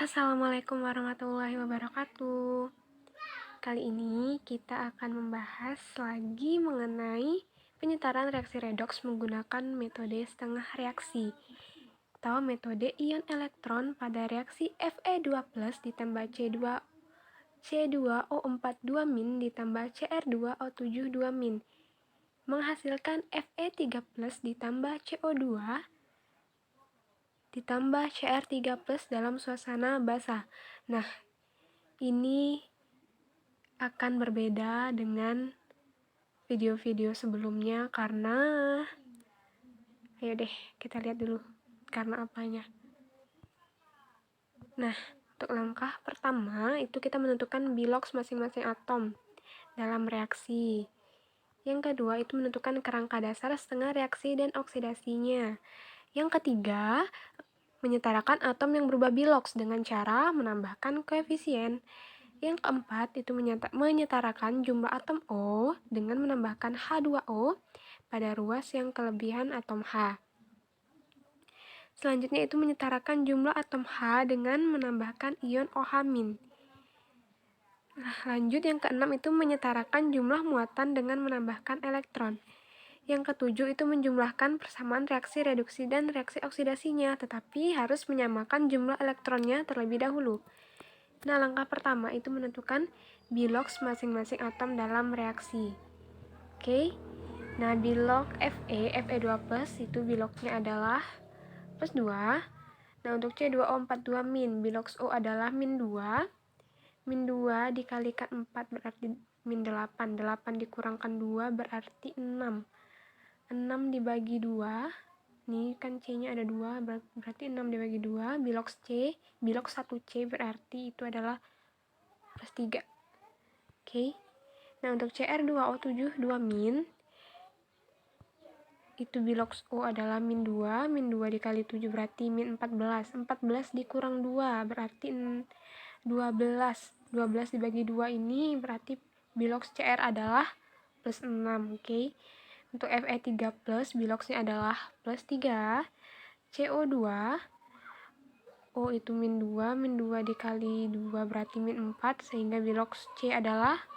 Assalamualaikum warahmatullahi wabarakatuh. Kali ini kita akan membahas lagi mengenai penyetaraan reaksi redoks menggunakan metode setengah reaksi atau metode ion elektron pada reaksi Fe2+ ditambah C2O42- ditambah Cr2O72- menghasilkan Fe3+ ditambah CO2 ditambah Cr3+ dalam suasana basah. Nah, ini akan berbeda dengan video-video sebelumnya karena ayo deh kita lihat dulu karena apanya. Nah, untuk langkah pertama itu kita menentukan biloks masing-masing atom dalam reaksi. Yang kedua itu menentukan kerangka dasar setengah reaksi dan oksidasinya. Yang ketiga, menyetarakan atom yang berubah biloks dengan cara menambahkan koefisien. Yang keempat itu menyetarakan jumlah atom O dengan menambahkan H2O pada ruas yang kelebihan atom H. Selanjutnya itu menyetarakan jumlah atom H dengan menambahkan ion OH-. Lanjut yang keenam itu menyetarakan jumlah muatan dengan menambahkan elektron. Yang ketujuh itu menjumlahkan persamaan reaksi reduksi dan reaksi oksidasinya, tetapi harus menyamakan jumlah elektronnya terlebih dahulu. Nah, langkah pertama itu menentukan biloks masing-masing atom dalam reaksi. Oke. Nah, bilok Fe2+ itu biloknya adalah plus 2. Nah, untuk C2O42- biloks O adalah -2. -2 dikalikan 4 berarti -8. 8 dikurangkan 2 berarti 6. 6 dibagi 2, ini kan C-nya ada 2, berarti 6 dibagi 2, bilok 1C berarti itu adalah plus 3. Oke. Nah, untuk Cr2O72- itu bilok O adalah -2, -2 dikali 7 berarti -14. 14 dikurang 2 berarti 12. 12 dibagi 2 ini berarti bilok Cr adalah plus 6, oke. Untuk Fe3+, biloksnya adalah plus 3. CO2, O itu -2, -2 dikali 2 berarti -4, sehingga biloks C adalah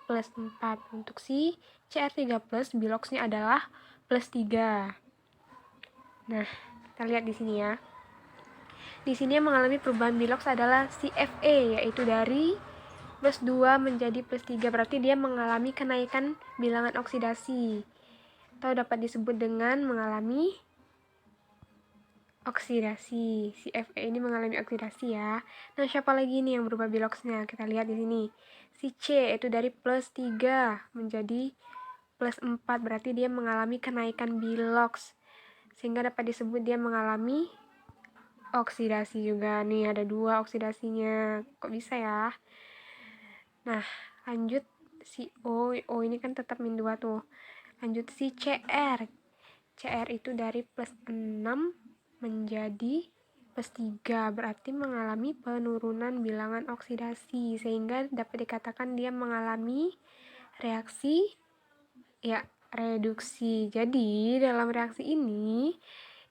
plus 4. Untuk si Cr3+, biloksnya adalah plus 3. Nah, kita lihat di sini ya. Di sini yang mengalami perubahan biloks adalah si Fe, yaitu dari plus 2 menjadi plus 3, berarti dia mengalami kenaikan bilangan oksidasi. Atau dapat disebut dengan mengalami oksidasi. Si Fe ini mengalami oksidasi ya. Nah, siapa lagi nih yang berubah biloksnya? Kita lihat di sini. Si C itu dari plus 3 menjadi plus 4, berarti dia mengalami kenaikan biloks. Sehingga dapat disebut dia mengalami oksidasi juga. Nih ada 2 oksidasinya. Kok bisa ya? Nah, lanjut si O ini kan tetap -2 tuh. Lanjut si Cr. Cr itu dari plus 6 menjadi plus 3, berarti mengalami penurunan bilangan oksidasi, sehingga dapat dikatakan dia mengalami reaksi reduksi. Jadi, dalam reaksi ini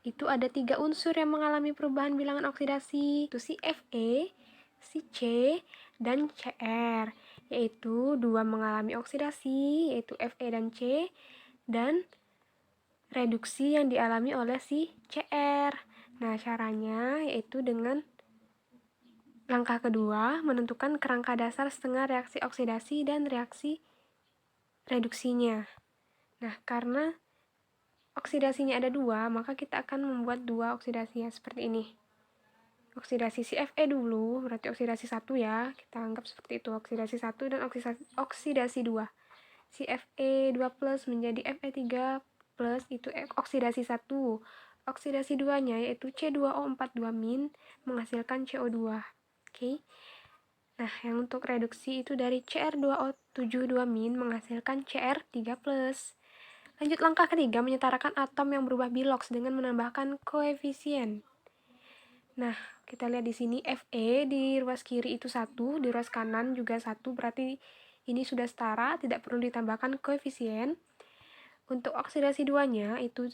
itu ada 3 unsur yang mengalami perubahan bilangan oksidasi, itu si Fe, si C, dan Cr, yaitu 2 mengalami oksidasi, yaitu Fe dan C, dan reduksi yang dialami oleh si Cr. Nah, caranya yaitu dengan langkah kedua, menentukan kerangka dasar setengah reaksi oksidasi dan reaksi reduksinya. Nah, karena oksidasinya ada 2, maka kita akan membuat 2 oksidasinya seperti ini. Oksidasi si Fe dulu, berarti oksidasi 1 ya. Kita anggap seperti itu, oksidasi 1 dan oksidasi 2. Si Fe2+ menjadi Fe3+ itu oksidasi 1. Oksidasi 2-nya yaitu C2O42- menghasilkan CO2. Oke. Nah, yang untuk reduksi itu dari Cr2O72- menghasilkan Cr3+. Lanjut langkah ketiga, menyetarakan atom yang berubah biloks dengan menambahkan koefisien. Nah, kita lihat di sini Fe di ruas kiri itu 1, di ruas kanan juga 1, berarti ini sudah setara, tidak perlu ditambahkan koefisien. Untuk oksidasi 2-nya itu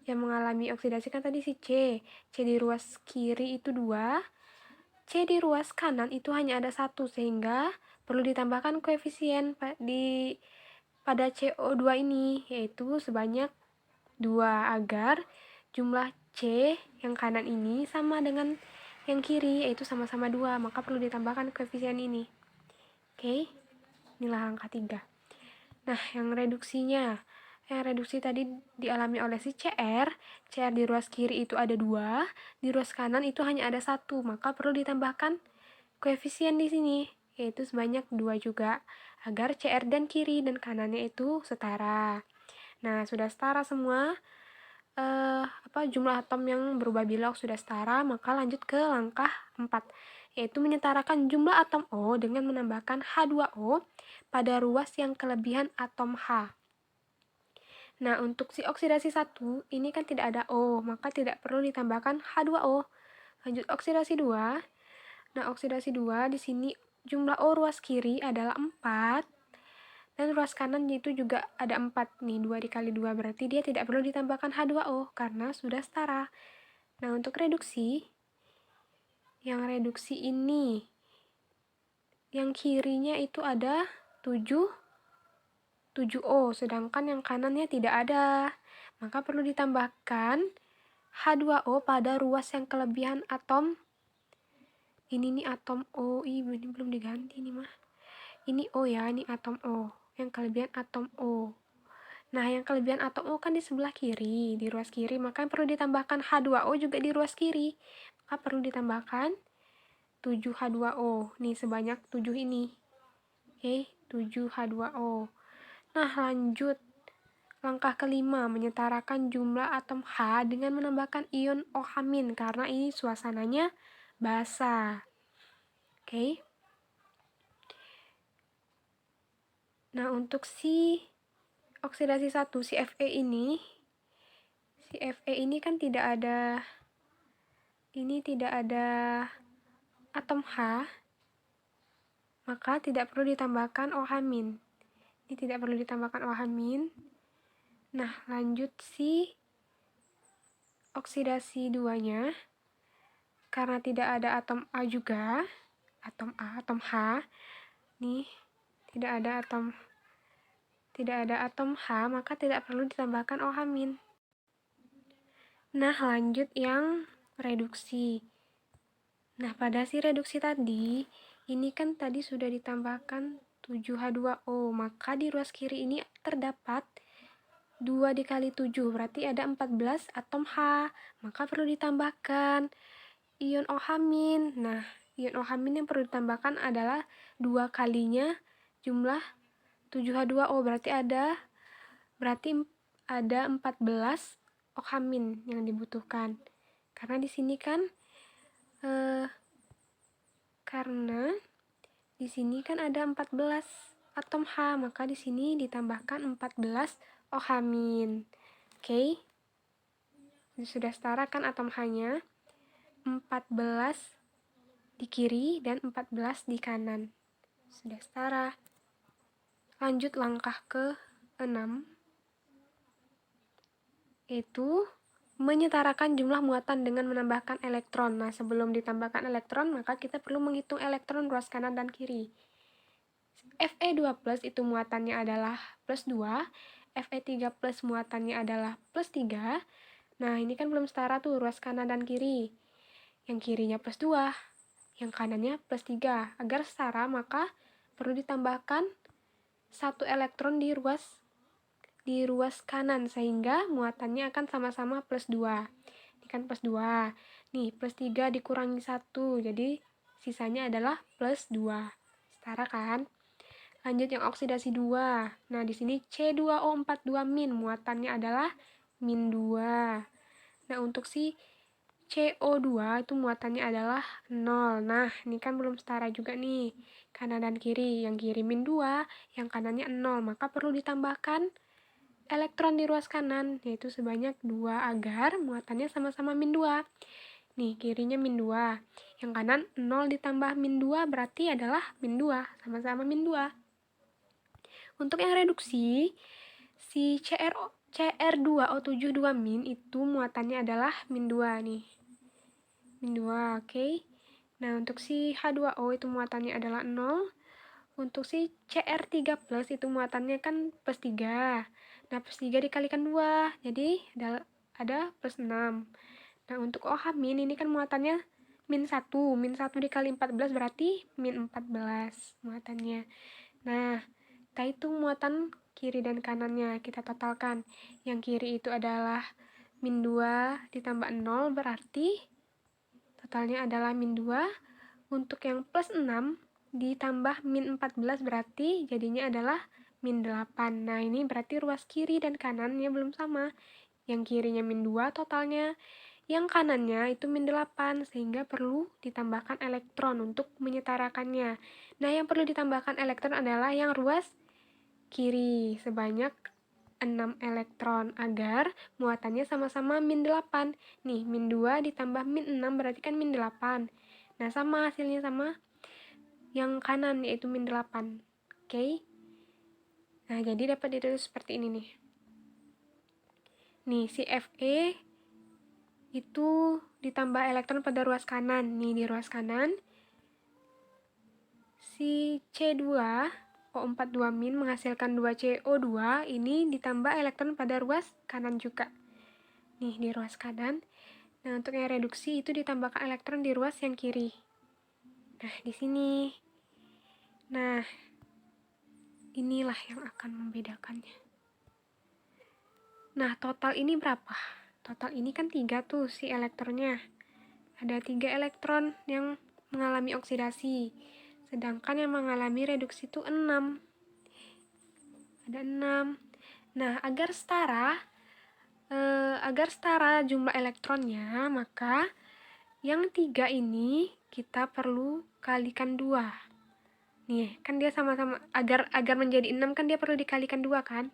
yang mengalami oksidasi kan tadi si C. C di ruas kiri itu 2, C di ruas kanan itu hanya ada 1, sehingga perlu ditambahkan koefisien pada CO2 ini, yaitu sebanyak 2, agar jumlah C yang kanan ini sama dengan yang kiri, yaitu sama-sama 2, maka perlu ditambahkan koefisien ini. Oke, inilah angka 3. Nah, yang reduksinya. Yang reduksi tadi dialami oleh si CR. CR di ruas kiri itu ada 2, di ruas kanan itu hanya ada 1, maka perlu ditambahkan koefisien di sini, yaitu sebanyak 2 juga, agar CR dan kiri dan kanannya itu setara. Nah, sudah setara semua jumlah atom yang berubah bilog sudah setara, maka lanjut ke langkah 4, yaitu menyetarakan jumlah atom O dengan menambahkan H2O pada ruas yang kelebihan atom H. Nah, untuk si oksidasi 1, ini kan tidak ada O, maka tidak perlu ditambahkan H2O. Lanjut oksidasi 2. Nah, oksidasi 2 di sini jumlah O ruas kiri adalah 4, dan ruas kanan itu juga ada 4 nih, 2 dikali 2, berarti dia tidak perlu ditambahkan H2O karena sudah setara. Nah, untuk reduksi, yang reduksi ini, yang kirinya itu ada 7O, sedangkan yang kanannya tidak ada. Maka perlu ditambahkan H2O pada ruas yang kelebihan atom. Ini nih atom O, ini belum diganti nih mah. Ini O ya, ini atom O. Yang kelebihan atom O. Nah, yang kelebihan atom O kan di sebelah kiri, di ruas kiri, maka perlu ditambahkan H2O juga di ruas kiri. Maka perlu ditambahkan 7H2O. Nih, sebanyak 7 ini. Oke, 7H2O. Nah, lanjut. Langkah kelima, menyetarakan jumlah atom H dengan menambahkan ion OH- karena ini suasananya basah. Oke. Nah, untuk si oksidasi 1, si Fe ini kan tidak ada atom H, maka tidak perlu ditambahkan OH-. Ini tidak perlu ditambahkan OH-. Nah, lanjut si oksidasi 2-nya, karena tidak ada atom A juga, atom H, nih, tidak ada atom H, maka tidak perlu ditambahkan OH-. Nah, lanjut yang reduksi. Nah, pada si reduksi tadi, ini kan tadi sudah ditambahkan 7H2O, maka di ruas kiri ini terdapat 2 dikali 7, berarti ada 14 atom H, maka perlu ditambahkan ion OH-. Nah, ion OH- yang perlu ditambahkan adalah 2 kalinya jumlah 7H2O, berarti ada 14 OH- yang dibutuhkan. Karena di sini kan ada 14 atom H, maka di sini ditambahkan 14 OH-. Oke. Sudah setara kan atom H-nya? 14 di kiri dan 14 di kanan. Sudah setara. Lanjut langkah ke-6, yaitu menyetarakan jumlah muatan dengan menambahkan elektron. Nah, sebelum ditambahkan elektron, maka kita perlu menghitung elektron ruas kanan dan kiri. Fe2+ itu muatannya adalah plus 2, Fe3+ muatannya adalah plus 3. Nah, ini kan belum setara tuh ruas kanan dan kiri. Yang kirinya plus 2, yang kanannya plus 3. Agar setara, maka perlu ditambahkan 1 elektron di ruas kanan, sehingga muatannya akan sama-sama plus 2. Ini kan plus 2. Nih, plus 3 dikurangi 1, jadi sisanya adalah plus 2. Setara kan? Lanjut yang oksidasi 2. Nah, di sini C2O42- muatannya adalah min 2. Nah, untuk si CO2 itu muatannya adalah 0. Nah, ini kan belum setara juga nih. Kanan dan kiri. Yang kiri min 2, yang kanannya 0. Maka perlu ditambahkan elektron di ruas kanan, yaitu sebanyak 2 agar muatannya sama-sama min 2. Nih, kirinya min 2. Yang kanan 0 ditambah min 2 berarti adalah min 2. Sama-sama min 2. Untuk yang reduksi, si CR2O72- itu muatannya adalah min 2 nih. Min 2, oke. Nah, untuk si H2O itu muatannya adalah 0. Untuk si Cr3 plus itu muatannya kan plus 3. Nah, plus 3 dikalikan 2, jadi ada plus 6. Nah, untuk OH min ini kan muatannya min 1. Min 1 dikali 14 berarti min 14 muatannya. Nah, kita hitung muatan kiri dan kanannya, kita totalkan. Yang kiri itu adalah min 2 ditambah 0 berarti totalnya adalah min 2. Untuk yang plus 6 ditambah min 14 berarti jadinya adalah min 8. Nah, ini berarti ruas kiri dan kanannya belum sama. Yang kirinya min 2 totalnya, yang kanannya itu min 8, sehingga perlu ditambahkan elektron untuk menyetarakannya. Nah, yang perlu ditambahkan elektron adalah yang ruas kiri sebanyak 6 elektron agar muatannya sama-sama min 8. Nih, min 2 ditambah min 6 berarti kan min 8. Nah, sama hasilnya sama yang kanan yaitu min 8. Oke. Nah, jadi dapat ditulis seperti ini nih. Nih, si Fe itu ditambah elektron pada ruas kanan. Nih, di ruas kanan. Si C2 O42- menghasilkan 2CO2, ini ditambah elektron pada ruas kanan juga. Nih, di ruas kanan. Nah, untuk yang reduksi itu ditambahkan elektron di ruas yang kiri. Nah, di sini. Nah, inilah yang akan membedakannya. Nah, total ini berapa? Total ini kan 3 tuh si elektronnya. Ada 3 elektron yang mengalami oksidasi. Sedangkan yang mengalami reduksi itu 6. Ada 6. Nah, agar setara jumlah elektronnya, maka yang 3 ini kita perlu kalikan 2. Nih, kan dia sama-sama agar menjadi 6 kan dia perlu dikalikan 2 kan?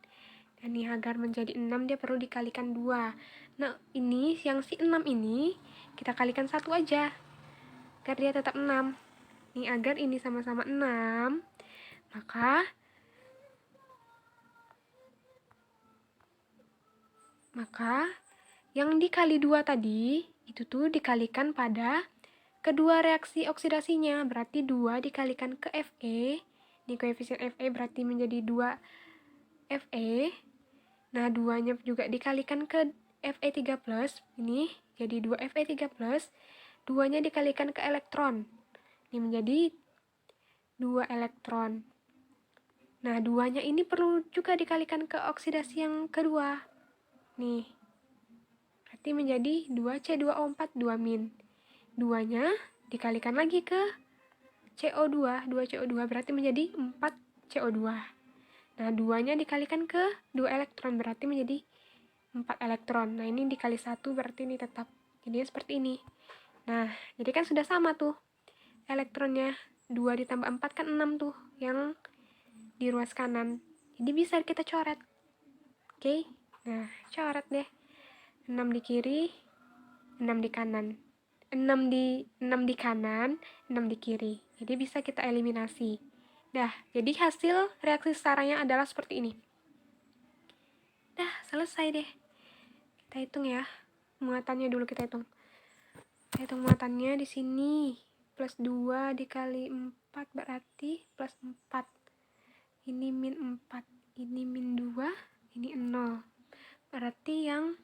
Dan nih, agar menjadi 6 dia perlu dikalikan 2. Nah, ini yang si 6 ini kita kalikan 1 aja. Agar dia tetap 6. Nih, agar ini sama-sama 6, maka yang dikali 2 tadi itu tuh dikalikan pada kedua reaksi oksidasinya. Berarti 2 dikalikan ke Fe. Ini koefisien Fe berarti menjadi 2 Fe. Nah, 2-nya juga dikalikan ke Fe3+, ini jadi 2 Fe3+, 2-nya dikalikan ke elektron. Ini menjadi 2 elektron. Nah, 2-nya ini perlu juga dikalikan ke oksidasi yang kedua. Nih, berarti menjadi 2C2O4 2-. 2-nya dikalikan lagi ke CO2, 2CO2 berarti menjadi 4CO2. Nah, 2-nya dikalikan ke 2 elektron berarti menjadi 4 elektron. Nah, ini dikali 1 berarti ini tetap. Jadi seperti ini. Nah, jadi kan sudah sama tuh elektronnya. 2 ditambah 4 kan 6 tuh yang di ruas kanan. Jadi bisa kita coret. Oke. Nah, coret deh. 6 di kiri, 6 di kanan. 6 di kanan, 6 di kiri. Jadi bisa kita eliminasi. Dah, jadi hasil reaksi setaranya adalah seperti ini. Dah, selesai deh. Kita hitung ya. Muatannya dulu kita hitung. Kita hitung muatannya di sini. Plus 2 dikali 4 berarti plus 4. Ini min 4. Ini min 2. Ini 0. Berarti yang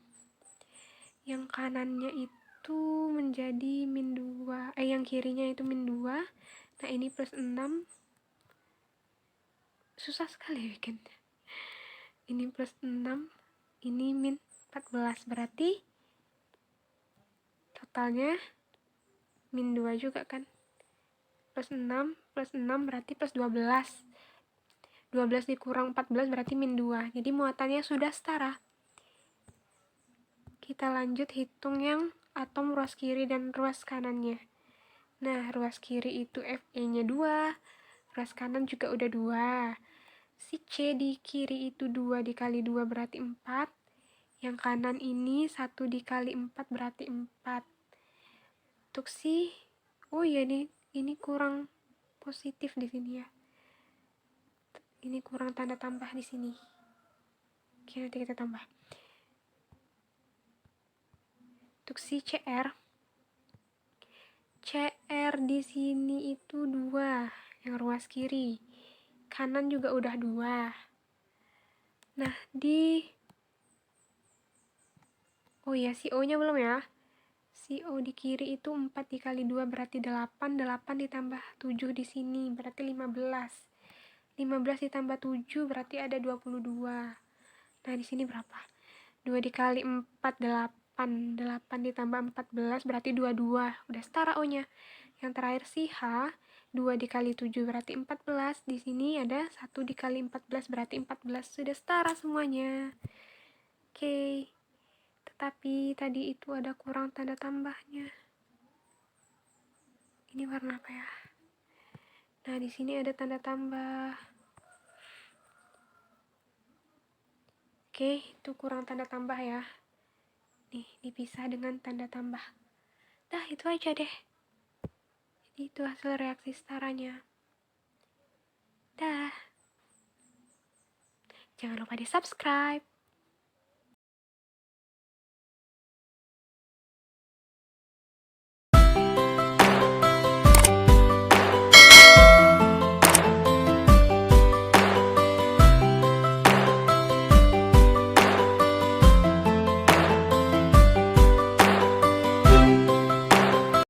kanannya itu menjadi min 2. Yang kirinya itu min 2. Nah, ini plus 6. Susah sekali bikin. Ini plus 6. Ini min 14. Berarti totalnya min 2 juga kan. Plus 6 berarti plus 12. 12 dikurang 14 berarti min 2. Jadi muatannya sudah setara. Kita lanjut hitung yang atom ruas kiri dan ruas kanannya. Nah, ruas kiri itu Fe-nya 2. Ruas kanan juga udah 2. Si C di kiri itu 2 dikali 2 berarti 4. Yang kanan ini 1 dikali 4 berarti 4. Untuk si, oh iya ini kurang positif di sini ya. Ini kurang tanda tambah di sini. Oke, nanti kita tambah. Untuk si Cr CR di sini itu 2, yang ruas kiri. Kanan juga udah 2. Nah, oh ya, si O-nya belum ya. Si O di kiri itu 4 dikali 2 berarti 8. 8 ditambah 7 di sini berarti 15. 15 ditambah 7 berarti ada 22. Nah, di sini berapa? 2 dikali 4, 8. 8 ditambah 14 berarti 22. Udah setara O-nya. Yang terakhir si H, 2 dikali 7 berarti 14. Di sini ada 1 dikali 14 berarti 14. Sudah setara semuanya. Oke. Tetapi tadi itu ada kurang tanda tambahnya. Ini warna apa ya? Nah, di sini ada tanda tambah. Oke, itu kurang tanda tambah ya. Nih, dipisah dengan tanda tambah. Dah, itu aja deh. Jadi itu hasil reaksi setaranya. Dah. Jangan lupa di subscribe.